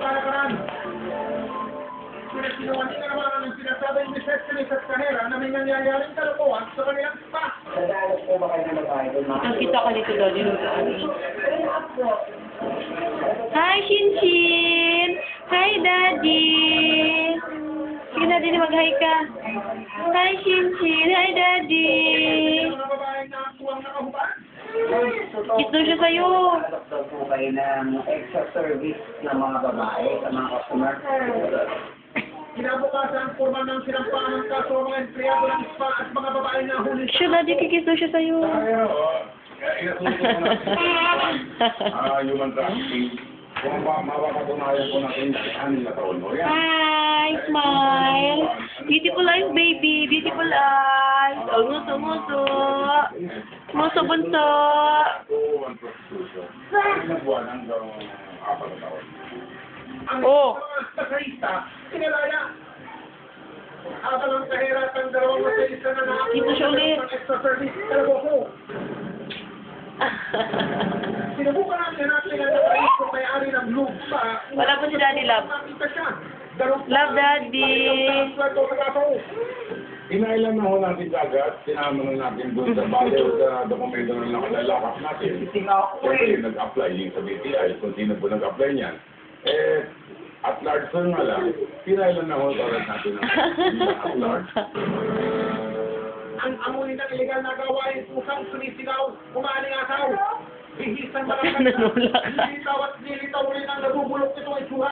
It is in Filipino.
kalakaran. Sinungaling na naman ang sinasabing receptionist at kahera na may nangyayaring kalokohan sa kanilang spa. Nagdalos po ba kayo na mag-idol? Nakita ka dito daw, dito. Hi, Shinshin! Hi, Daddy! Sige na, Daddy, mag-hi ka. Hi, Shinshin! Hi, Daddy! Mga babaeng na tuwang nakahubad. Ito siya sa'yo. Nagdalos daw po kayo ng extra service ng mga babae sa mga customer. Kinabukasan, formal ng sinampaan ng kaso ang mga empleyado ng spa at mga babae na huli Siya, Daddy, kikis daw siya sa'yo. Inasuso ko na human trafficking. Kung mapapatunayan ko na 26 na taon mo. Yan. Hi, smile. Beautiful eyes, baby. Beautiful eyes. Oh, nguso. Nguso bunso. Ang prostitution. Ilang buwan hanggang 4 na taon. ang Oh. masahista, kinalaya. Habang ang kahera at ang dalawang masahista na Kita siya ulit. ng extra service, talaga ko. Sinubukan natin natin ang nakais kung may-ari ng loob pa. Wala po si Daddy, love. Nakita siya. Love, Daddy. Inailan na ho natin agad, sinama na natin doon sa bayo sa dokumento na nakalalakap natin. Siyempre, nag-apply yung sa BPI, kung sino po nag-apply niyan. At large po nga lang, pinailan na ho tawag natin at large. Ang amoy ng illegal na gawain, mukhang sumisigaw, umaaling-asaw. Bihisan malakad na. Dilitaw at dilitaw rin ang nabubulok nitong itsura.